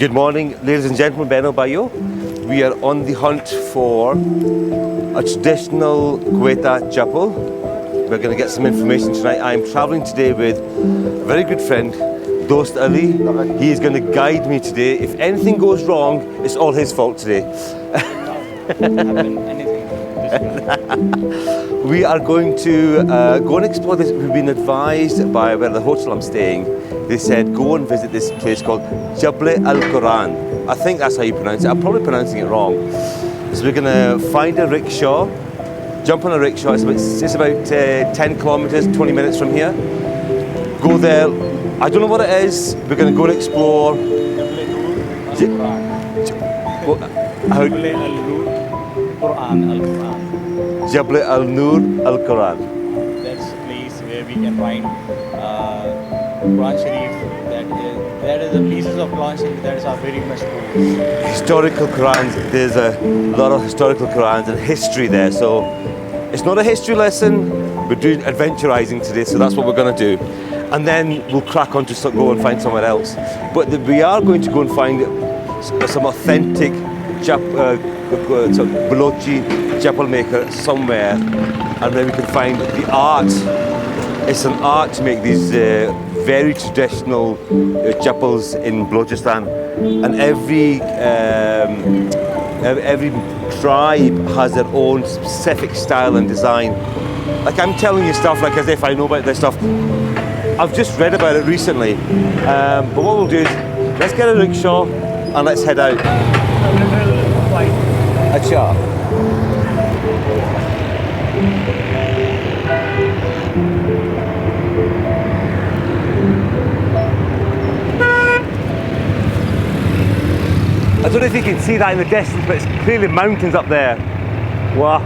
Good morning, ladies and gentlemen, Beno Bayo. We are on the hunt for a traditional Quetta chapel. We're going to get some information tonight. I'm traveling today with a very good friend, Dost Ali. He is going to guide me today. If anything goes wrong, it's all his fault today. We are going to go and explore this. We've been advised by where the hotel I'm staying. They said go and visit this place called Jabal-e-Noor. I think that's how you pronounce it. I'm probably pronouncing it wrong. So we're going to find a rickshaw, jump on a rickshaw. It's about 10 kilometers, 20 minutes from here. Go there. I don't know what it is. We're going to go and explore. Jabal-e-Noor Al-Quran. That's the place where we can find Quran Sharif. That is the pieces of Quran Sharif that are very much cool. Historical Qurans. There's a lot of historical Qurans and history there. So it's not a history lesson. We're doing adventurizing today, so that's what we're going to do. And then we'll crack on to go and find somewhere else. But we are going to go and find some authentic Balochi chapel maker somewhere, and then we can find the art. It's an art to make these very traditional chapels in Balochistan, and every tribe has their own specific style and design. Like I'm telling you stuff like as if I know about this stuff. I've just read about it recently, but what we'll do is let's get a rickshaw and let's head out. Achha. I don't know if you can see that in the distance, but it's clearly mountains up there. Wow.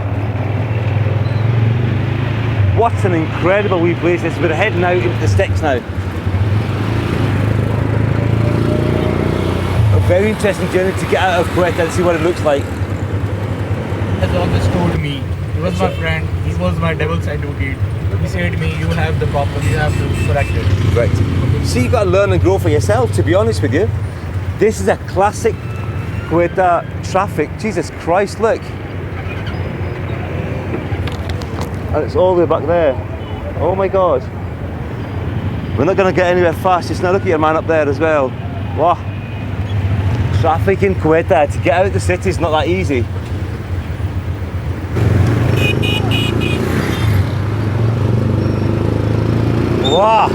What an incredible wee place this is. We're heading out into the sticks now. A very interesting journey to get out of Quetta and see what it looks like. Has always told me, he was my friend, he was my devil's advocate. He said to me, you have the problem, you have to correct it. Right. So you've got to learn and grow for yourself, to be honest with you. This is a classic Quetta traffic. Jesus Christ, look. And it's all the way back there. Oh my God. We're not going to get anywhere fast just now. Look at your man up there as well. Wow. Traffic in Quetta, to get out of the city is not that easy. Wow.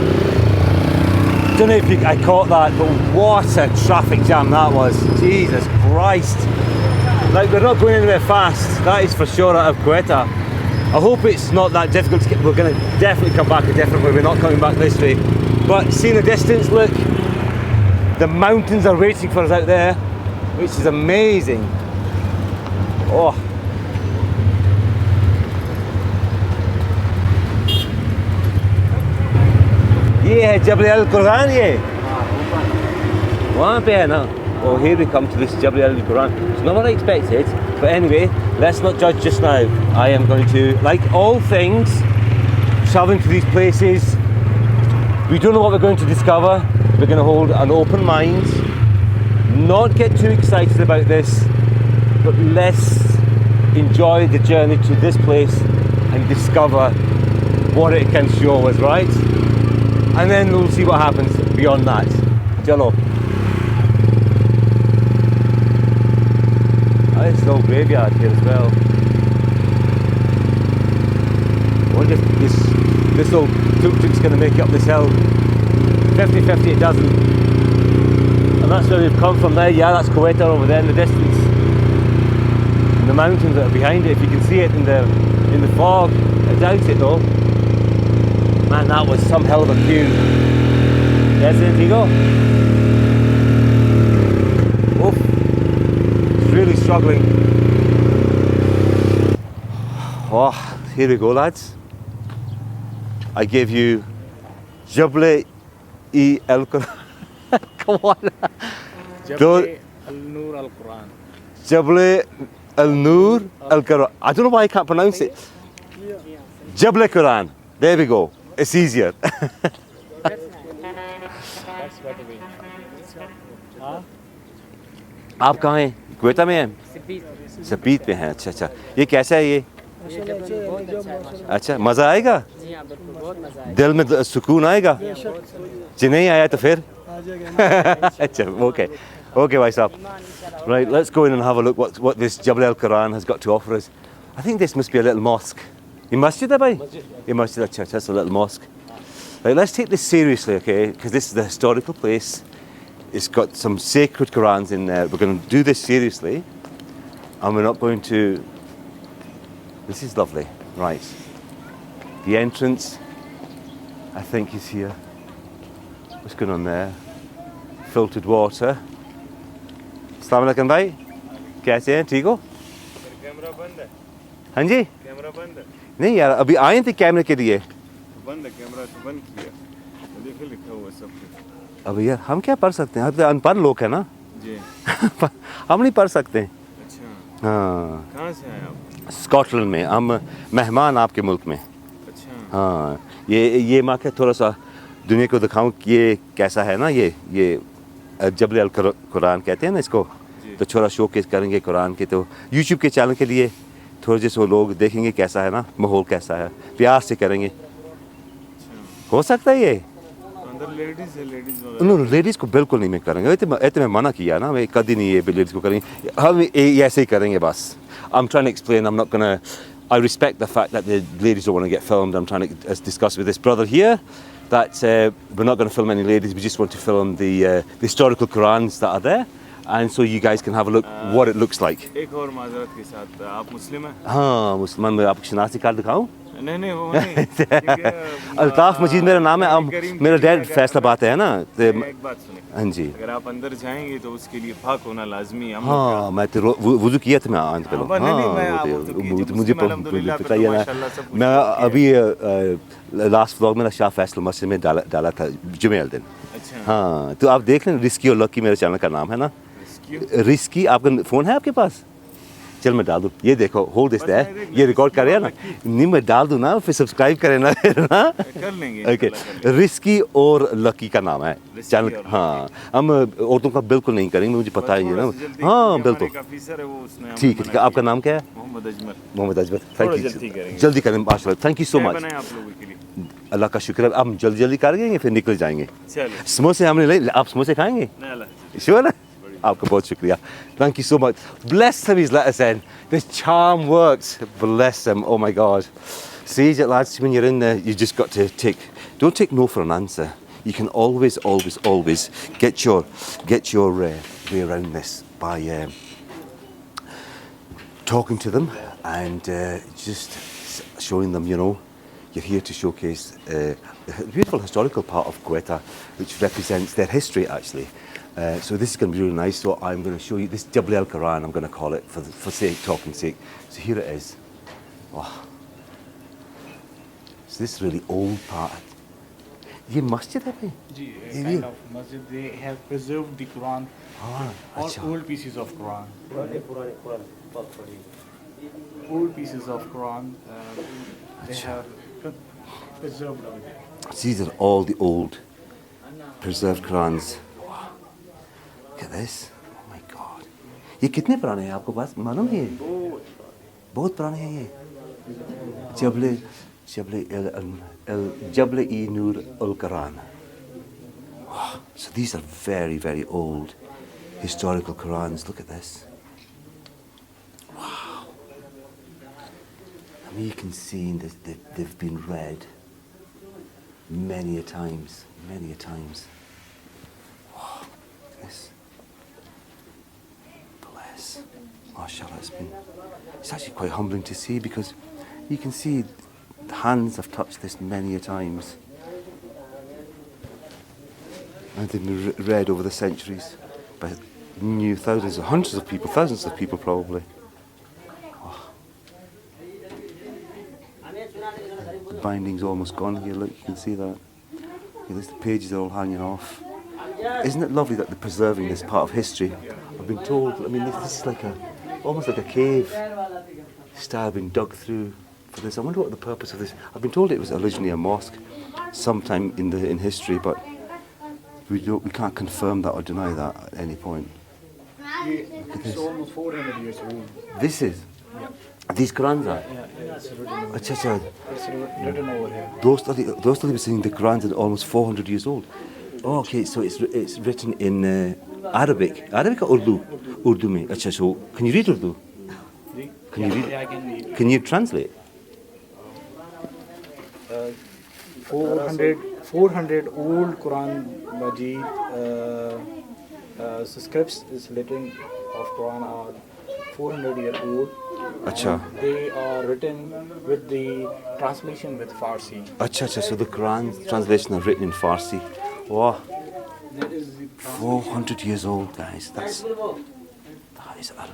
Don't know if I caught that, but what a traffic jam that was. Jesus Christ. Like, we're not going anywhere fast, that is for sure, out of Quetta. I hope it's not that difficult to get. We're going to definitely come back a different way. We're not coming back this way. But see in the distance, look, the mountains are waiting for us out there, which is amazing. Oh. ये है जबल-ए-Quran ये वहाँ पे है ना. Oh, here we come to this Jabal-e-Quran. It's not what I expected, but anyway, let's not judge just now. I am going to, like all things, traveling to these places, we don't know what we're going to discover. We're going to hold an open mind, not get too excited about this, but let's enjoy the journey to this place and discover what it can show us, right? And then we'll see what happens beyond that. Jalo. Oh, it's an old graveyard here as well. I wonder if this old tuk-tuk's going to make it up this hill. 50-50 it doesn't. And that's where we've come from there. Yeah, that's Quetta over there in the distance. And the mountains that are behind it, if you can see it in the fog. I doubt it though. Man, that was some hell of a view. Yes, there you go. Oof. It's really struggling. Oh, here we go, lads. I gave you Jabal-e-Noor. Come on. Jabal-e-Noor Al-Quran. Jabal-e-Noor Al-Quran. I don't know why I can't pronounce it. Jabal-e-Quran. There we go. It's easier. That's better way. Huh? आप कहाँ हैं? क्वेटा में हैं? सपीत में हैं। अच्छा अच्छा, ये कैसा है ये? अच्छा, मज़ा आएगा? दिल में सुकून आएगा? जी नहीं आया तो फिर? अच्छा, okay भाई साहब. Right, let's go in and have a look what this Jabal-e-Quran has got to offer us. I think this must be a little mosque. ये masjid है भाई? ये masjid, अच्छा, it's a little mosque. Right, let's take this seriously, okay? Because this is the historical place. It's got some sacred Qurans in there. We're going to do this seriously, and we're not going to. This is lovely, right? The entrance, I think, is here. What's going on there? Filtered water. अस्सलाम वालेकुम भाई, कैसे हैं? ठीक हो? Camera बंद है। हाँ जी? कैमरा बंद है। नहीं यार, अभी आए थे कैमरे के लिए। बंद है, कैमरा तो बंद किया। देखिए लिखा हुआ सब कुछ। अब यार हम क्या पढ़ सकते हैं? हम तो अनपढ़ लोग हैं ना। जी। हम नहीं पढ़ सकते। अच्छा। हाँ। कहाँ से आए आप? स्कॉटलैंड में, हम मेहमान आपके मुल्क में। अच्छा। हाँ, ये मैं क्या थोड़ा सा दुनिया को दिखाऊं कि ये कैसा है ना, ये जबल-ए-कुरान कहते हैं ना इसको। तो थोड़ा शोकेस करेंगे कुरान के, तो यूट्यूब के चैनल के लिए थोड़े जैसे वो लोग देखेंगे कैसा है ना, माहौल कैसा है, प्यार से करेंगे। हो सकता है ये अंदर लेडीज है, लेडीज नो लेडीज़ को बिल्कुल नहीं मैं करेंगे, इतने में मना किया ना, मैं कभी नहीं ये लेडीज़ को करेंगे, हम ऐसे ही करेंगे बस। I'm trying to explain, I'm not going to, I respect the fact that the ladies don't want to get filmed. I'm trying to discuss with this brother here that we're not going to film any ladies, we just want to film the historical Qurans that are there, and so you guys can have a look what it looks like. एक और माजरत के साथ, आप मुस्लिम हैं? हाँ मुसलमान, मैं आपको शनाख्ती कार्ड दिखाऊं? नहीं वो नहीं। अल्ताफ मजीद मेरा नाम है, मेरा डैड फैसलाबाद है ना। एक बात सुनिए, हाँ जी, अगर आप अंदर जाएंगे तो उसके लिए पाक होना लाजमी है। हाँ मैं तो वुज़ू किया था मैं आज पहले। मुझे पता ही है ना, मैं अभी लास्ट व्लॉग में शाह फैसल मस्जिद में डाला था जुमे दिन। अच्छा। हाँ तो आप देख लें, रिस्क्योर्लुcky मेरे चैनल का नाम है ना। रिस्की, आपका फ़ोन है आपके पास? चल मैं डाल दूँ, ये देखो, होल्ड दिस देयर, ये रिकॉर्ड कर रहे हैं ना, नहीं मैं डाल दूँ ना, फिर सब्सक्राइब करें ना ना। कर लेंगे। ओके, रिस्की और लकी का नाम है चैनल। हाँ हम औरतों का बिल्कुल नहीं करेंगे, मुझे पता ही है ना। हाँ बिल्कुल ठीक है। आपका नाम क्या है? मोहम्मद अजमत। थैंक यू, जल्दी करें माशाल्लाह, थैंक यू सो मच। अल्लाह का शुक्र है, हम जल्दी करेंगे फिर निकल जाएंगे। समोसे हमने ले, आप समोसे खाएंगे? श्योर है? आपका बहुत शुक्रिया, thank you so much. Bless them, he's let us in. This charm works. Bless them. Oh my God. See, lads, when you're in there, you just got to don't take no for an answer. You can always get your way around this by talking to them and just showing them, you know, you're here to showcase the beautiful historical part of Quetta, which represents their history actually. So this is going to be really nice. So I'm going to show you this Jabal-e-Quran, I'm going to call it for talking sake. So here it is. Wow. So this really old part. ये मस्जिद है भाई? जी, kind of masjid. They have preserved the Quran, all old pieces of Quran. Old pieces of Quran. They have preserved it. These are all the old preserved Qurans. Look at this. Oh my God. ये कितने पुराने हैं आपको पास मालूम है? बहुत पुराने हैं ये। Jabal-e-Noor al-Quran. Wow. So these are very, very old historical Qurans. Look at this. Wow. I mean, you can see that they've been read many a times. Wow. Look at this. Bless. MashaAllah, it's actually quite humbling to see, because you can see the hands have touched this many a times. And they've been read over the centuries by thousands of people probably. Oh. The binding's almost gone here, look, you can see that. The pages are all hanging off. Isn't it lovely that they're preserving this part of history? I've been told, I mean, this is like almost like a cave style being dug through for this. I wonder what the purpose of this. I've been told it was originally a mosque sometime in history, but we can't confirm that or deny that at any point. It's almost 400 years old. This is? These Qurans are? Yeah, it's written over. Acha, acha. It's written over here. Those study were saying the Qurans are almost 400 years old. Oh, okay, so it's written in Arabic. Arabic or Urdu? Urdu mein. Acha, so can you read Urdu? Can you read? Yeah, I can read. Can you translate? 400 old Quran Majid scripts is written of Quran are 400-year old. Acha. They are written with the translation with Farsi. Acha, acha. So the Quran translation are written in Farsi. Wow. That is the 400 years old, guys. That is a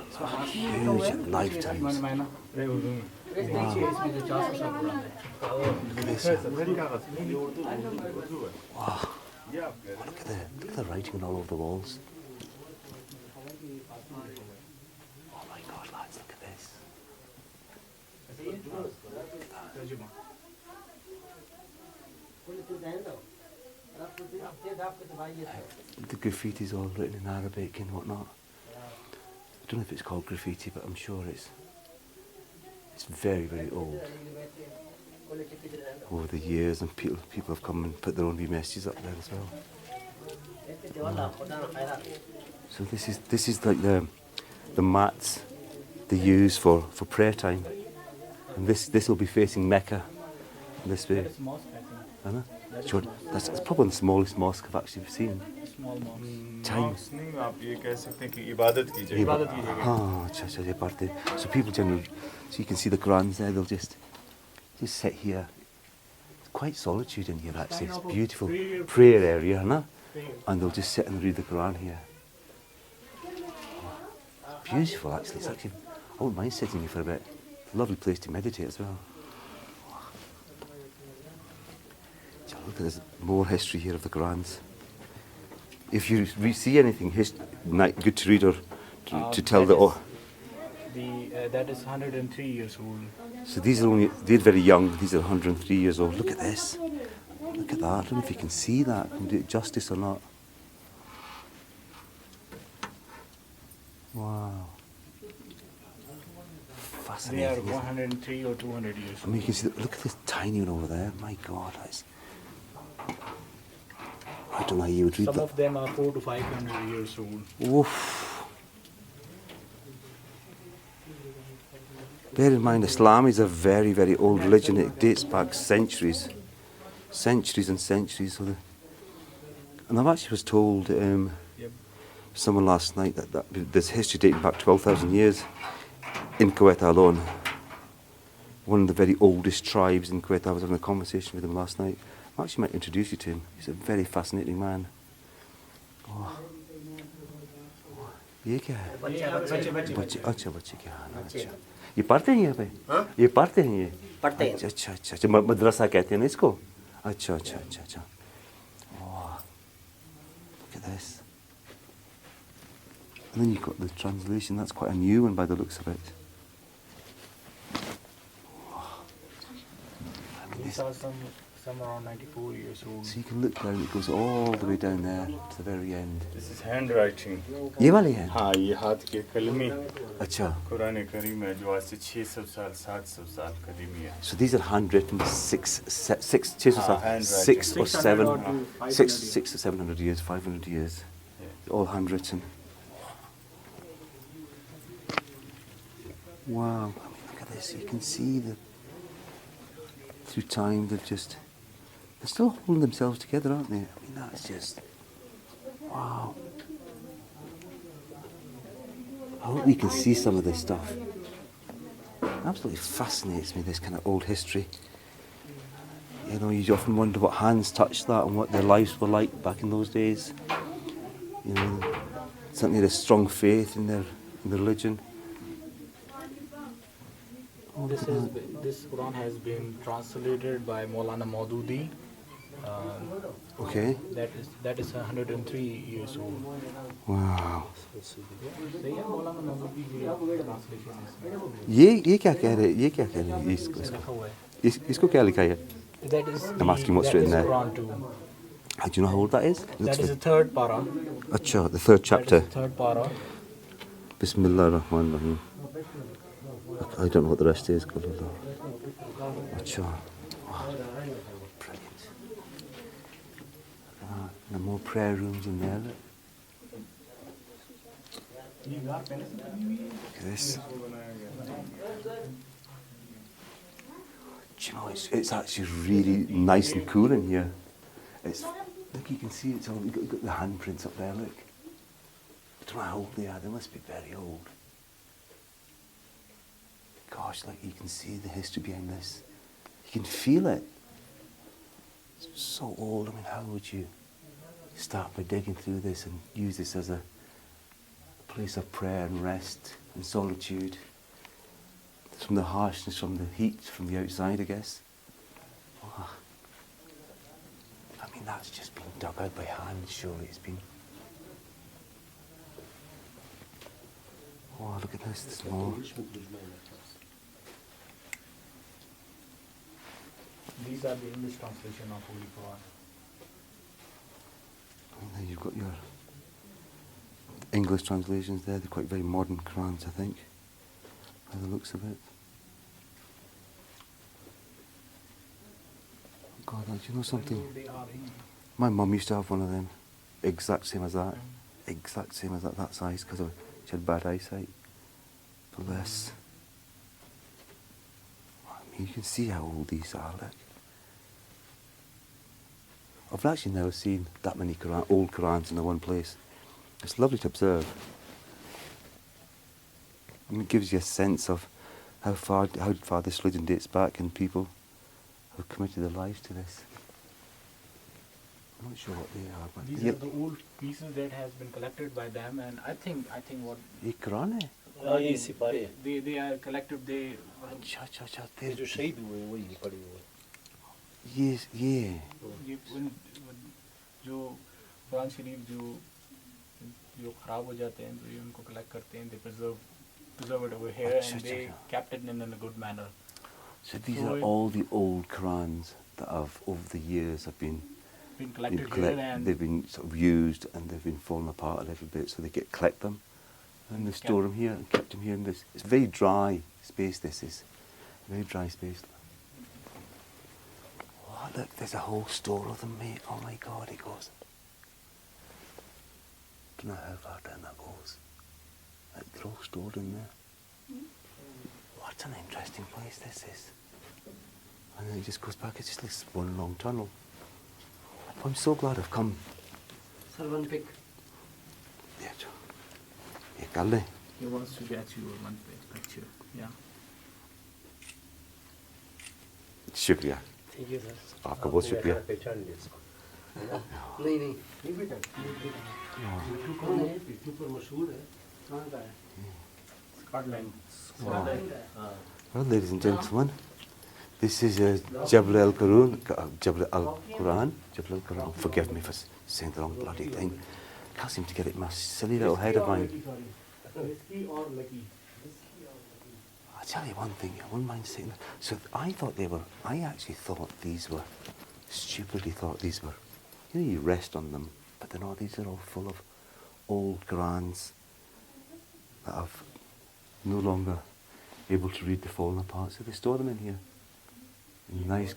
huge lifetime. Wow. Look at the writing all over the walls. Oh my God, lads, look at this. The graffiti's all written in Arabic and whatnot. I don't know if it's called graffiti, but I'm sure it's very, very old. Over the years, and people have come and put their own wee messages up there as well. Wow. So this is like the mats they use for prayer time, and this will be facing Mecca this way. That's mosque, I think. I know. Sure, that's probably the smallest mosque I've actually seen. Small mosque. Time. नहीं आप ये कह सकते हैं कि इबादत की जगह इबादत की जगह. Oh, अच्छा अच्छा ये part है. So people generally, so you can see the Qurans there. They'll just sit here. It's quite solitude in here actually. It's a beautiful prayer area, no? And they'll just sit and read the Quran here. It's beautiful actually. It's actually, I wouldn't mind sitting here for a bit. It's a lovely place to meditate as well. So look, there's more history here of the Qurans. If you see anything good to read or to tell that is 103 years old. So they're very young. These are 103 years old. Look at this. Look at that. I don't know if you can see that. Can do it justice or not. Wow. They are Fascinating. 103 or 200 years I mean, you can see. Look at this tiny one over there. My God, I don't know how you would read Some that. of them are 400 to 500 years old. Oof. Bear in mind, Islam is a very, very old religion. It dates back centuries. Centuries and centuries. And I actually was told, someone last night, that there's history dating back 12,000 years in Quetta alone. One of the very oldest tribes in Quetta. I was having a conversation with him last night. I actually might introduce you to him. He's a very fascinating man. Oh. ये क्या है? बच्चे अच्छा बच्चे क्या है ना अच्छा ये पढ़ते हैं यहाँ पे ये पढ़ते हैं ये पढ़ते हैं अच्छा अच्छा अच्छा मदरसा कहते हैं ना इसको अच्छा अच्छा अच्छा अच्छा oh, look at this and then you've got the translation. That's quite a new one by the looks of it. Oh. I mean, These are some around 94 years old. so you can look down, it goes all the way down there to the very end. This is handwriting. ये वाले हैं? हाँ ये हाथ के कलमी अच्छा. कुरान करीम है जो आज से 600 साल 700 साल कदीमी है. So these are handwritten six or 700 years, 500 years, all handwritten. Wow, I mean, look at this. You can see through time they're still holding themselves together, aren't they? I mean, that's just wow. I hope you can see some of this stuff. Absolutely fascinates me, this kind of old history. You know, you often wonder what hands touched that and what their lives were like back in those days. You know, certainly a strong faith in their religion. Oh, This Quran has been translated by Maulana Maududi. Okay. That is 103 years old. Wow. So yeah, Maulana Maududi की translation is. ये क्या कह रहे? ये क्या कह रहे? इसको क्या लिखा है? That is I'm asking what's written there. Quran 2. Do you know how old that is? That is the third para. Achha, the third chapter. That is the third para. Bismillah ar-Rahman ar-Rahim. I don't know what the rest is. Acha. Oh, brilliant. There are more prayer rooms in there. Look. Look at this. Do you know, it's actually really nice and cool in here. Look, you can see it's all, you've got the handprints up there, look. I don't know how old they are, they must be very old. Gosh, like you can see the history behind this. You can feel it. It's so old, I mean, how would you start by digging through this and use this as a place of prayer and rest and solitude? From the harshness, from the heat, from the outside, I guess. Oh. I mean, that's just been dug out by hand, surely it's been. Oh, look at this, there's more. These are the English translation of Holy Quran. And then you've got your English translations there. They're quite very modern Qurans, I think, by the looks of it. God, do you know something? My mum used to have one of them, exact same as that, that size, because she had bad eyesight. Bless. I mean, you can see how old these are, look. I've actually never seen that many old Qurans in the one place. It's lovely to observe. I mean, it gives you a sense of how far this religion dates back and people have committed their lives to this. I'm not sure what they are, but these are the old pieces that has been collected by them, and I think what ये कुरान है? they are collected. They अच्छा ये जो शहीद हुए वही पड़े हुए ये जो कुरान शरीफ जो खराब हो जाते हैं, तो ये उनको कलेक्ट करते हैं. They preserve it over here, and they kept it in a good manner. So these are all the old Qurans that have, over the years, have been Collected here, and they've been sort of used and they've been falling apart a little bit, so they collect them and they store them here and kept them here in this. It's very dry space. This is very dry space. Oh, look, there's a whole store of them, mate. Oh my God, it goes. I don't know how far down that goes. Like, they're all stored in there. What an interesting place this is. And then it just goes back. It's just this one long tunnel. I'm so glad I've come. Sir, one pic. Yeah, Kalle. he wants to get you one picture. Yeah. शुक्रिया. ठीक है sir. आपका बहुत शुक्रिया. पहचान लिया इसको. नहीं बेटा. यूट्यूब पर मशहूर है. कहाँ का है? Scotland. Well, ladies and gentlemen, this is Jabal-e-Noor, Jabal-e-Quran. Jabal-e-Quran. Forgive me for saying the wrong bloody thing. Can't seem to get it in my silly little head of mine. Riskyorlucky. I'll tell you one thing, I wouldn't mind saying that. So I actually thought these were, stupidly thought these were, you rest on them, but they're not. These are all full of old Qurans that I've no longer able to read, the fallen apart, so they store them in here. In a nice,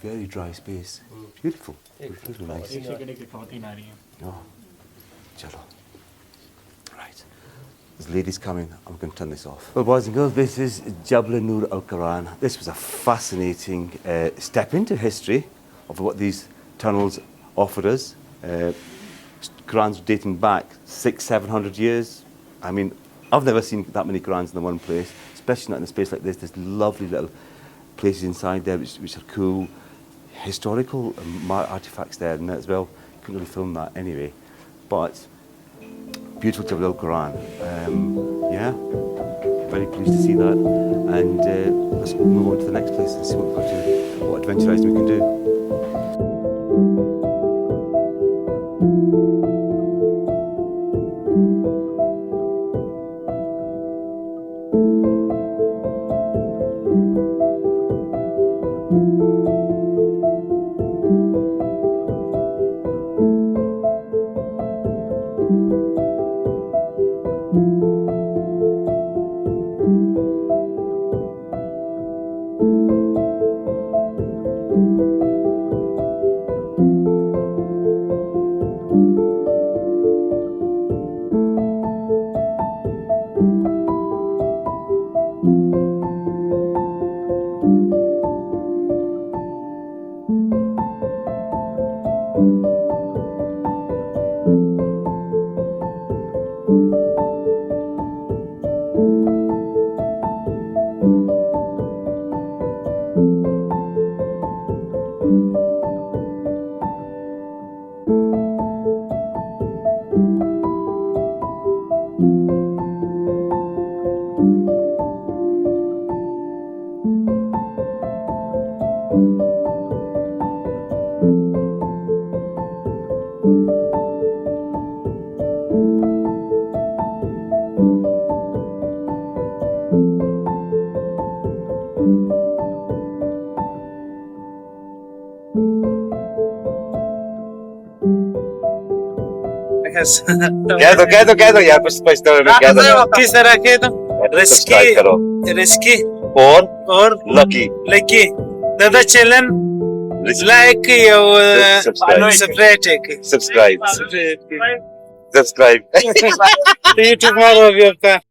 very dry space. Beautiful. Really nice. Oh, chalo. Right. There's ladies coming. I'm going to turn this off. Well, boys and girls, this is Jabal-e-Noor al-Quran. This was a fascinating step into history of what these tunnels offered us. Qurans dating back 600-700 years. I mean, I've never seen that many Qurans in the one place, especially not in a space like this. There's lovely little places inside there which are cool. Historical artifacts there and as well. Couldn't really film that anyway. But beautiful Jabal-e-Quran. Yeah, very pleased to see that. And let's move on to the next place and see what adventurising we can do. कह दो यार कुछ तो कह दो किस तरह के तो सब्सक्राइब करो risky और lucky lucky the children like your subscribe YouTube